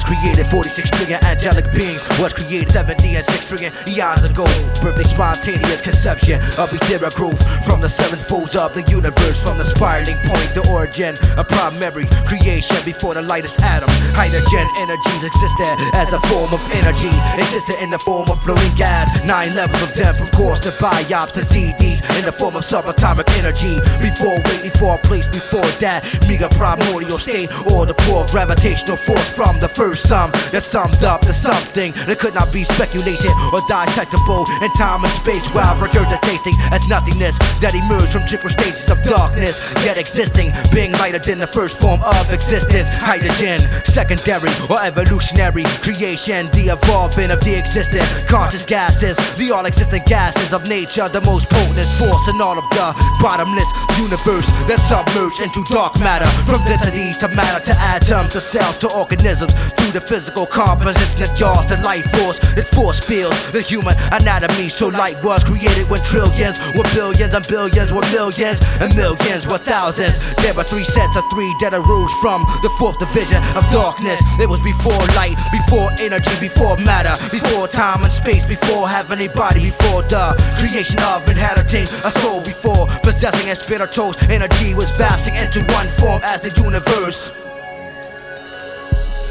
created 46 trillion angelic beings. Was created 70 and 6 trillion eons ago. Birthday spontaneous conception of etheric growth from the seven folds of the universe. From the spiraling point, the origin of primary creation before the lightest atom. Hydrogen energies existed as a form of energy, existed in the form of floating gas. 9 levels of them, from course to biops to CDs, in the form of subatomic energy. Before weight, before place, before that mega primordial state, or the pure gravitational force from the first sum that summed up to something that could not be speculated or dissectable in time and space, while regurgitating as nothingness that emerged from triple stages of darkness, yet existing, being lighter than the first form of existence. Hydrogen, secondary or evolutionary creation, the evolving of the existing conscious gases, the all-existent gases of nature, the most potent force in all of the bottomless universe that submerged into dark matter. From density to matter to atoms to cells to organisms, through the physical composition that yaws the life force that force fields the human anatomy. So light was created when trillions were billions and billions were millions and millions were thousands. There were 3 sets of 3 that arose from the 4th division of darkness. It was before light, before energy, before matter, before time and space, before having a body, before the creation of inheriting a soul, before possessing a spirit of energy was vastly into one form as the universe.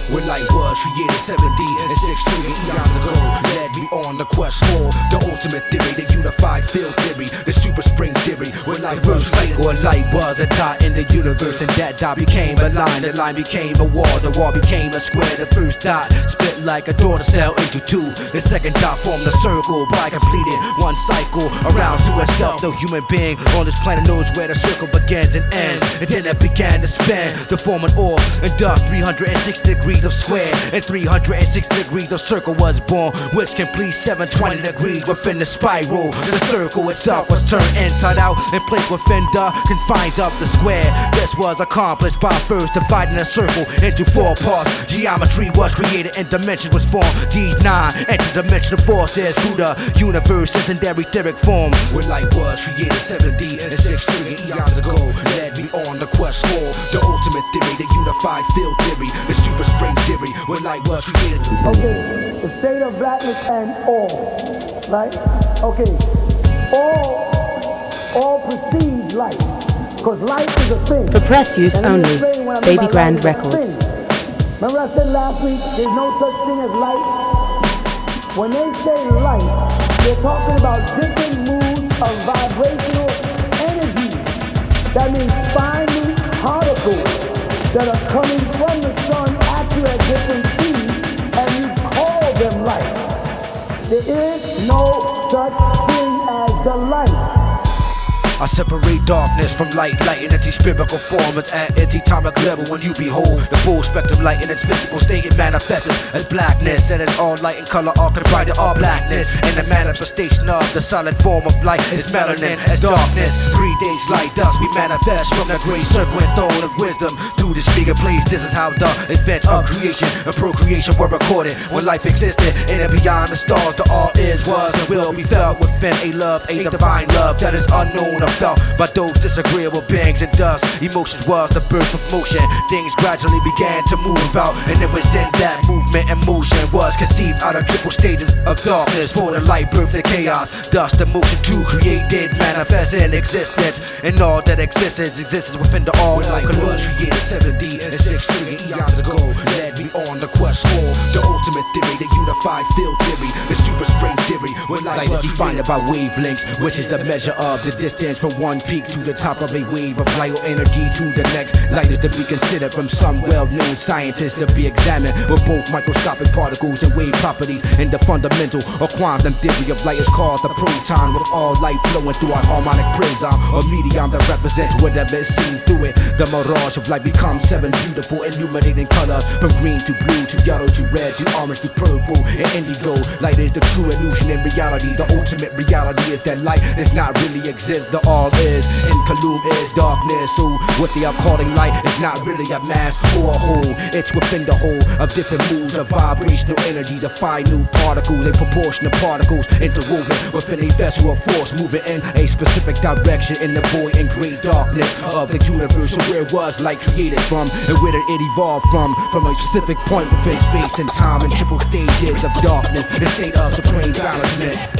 When light was created 70 and 6 trillion eons ago, led me on the quest for the ultimate theory, the unified field theory, the super spring theory. When light was created, when light was a dot in the universe, and that dot became a line, the line became a wall, the wall became a square. The first dot split like a daughter cell into 2. The second dot formed a circle by completing one cycle around to itself. No human being on this planet knows where the circle begins and ends. And then it began to spin to form an orb, and thus 360 degrees of square and 306 degrees of circle was born, which completes 720 degrees within the spiral. The circle itself was turned inside out and placed within the confines of the square. This was accomplished by first dividing a circle into 4 parts. Geometry was created and dimension was formed. These 9 interdimensional forces through the universe is in their etheric form. When light was created 70 and 6 trillion eons ago, led me on the quest for the ultimate theory, the unified field theory, the super spring theory. When light was created. Okay, the state of blackness and all, right? Okay, all precedes light, because light is a thing. For press use only, Babygrande Records. Remember I said last week, there's no such thing as light? When they say light, they're talking about different moods of vibrational energy. That means fine particles that are coming from the sun at you at different speeds, and you call them light. There is no such thing as the light. I separate darkness from light. Light in its spherical form is at its atomic level. When you behold the full spectrum light in its physical state, it manifests as blackness, and it's all light and color, all comprised of all blackness. And the manifestation of the solid form of light is melanin as darkness. 3 days light, thus we manifest from the great serpent throne of wisdom through this bigger place. This is how the events of creation and procreation were recorded. When life existed in and beyond the stars, the all is, was, and will be felt within a love, a divine love that is unknown, felt by those disagreeable beings, and thus emotions was the birth of motion. Things gradually began to move about, and it was then that movement and motion was conceived out of triple stages of darkness. For the light birthed the chaos, thus the motion to create did manifest in existence, and all that exists within the all. When light was created 70 and 6 trillion eons ago, led me on the quest for the ultimate theory, the unified field theory, the super spring theory. When light was defined by wavelengths, which is the measure of the distance from one peak to the top of a wave of light or energy to the next. Light is to be considered from some well-known scientists to be examined with both microscopic particles and wave properties. And the fundamental or quantum theory of light is called the proton, with all light flowing through a harmonic prism or medium that represents whatever is seen through it. The mirage of light becomes 7 beautiful illuminating colors, from green to blue to yellow to red to orange to purple and indigo. Light is the true illusion in reality. reality. The ultimate reality is that light does not really exist. The all is, in Kaloum is darkness. Who, what they are calling light is not really a mass or a whole. It's within the whole of different moods of vibrational energy. To find new particles and proportional particles interwoven within a vessel of force, moving in a specific direction in the void and great darkness of the universe. So where was light created from, and where did it evolve from? From a specific point within space and time, and triple stages of darkness, the state of supreme balancement.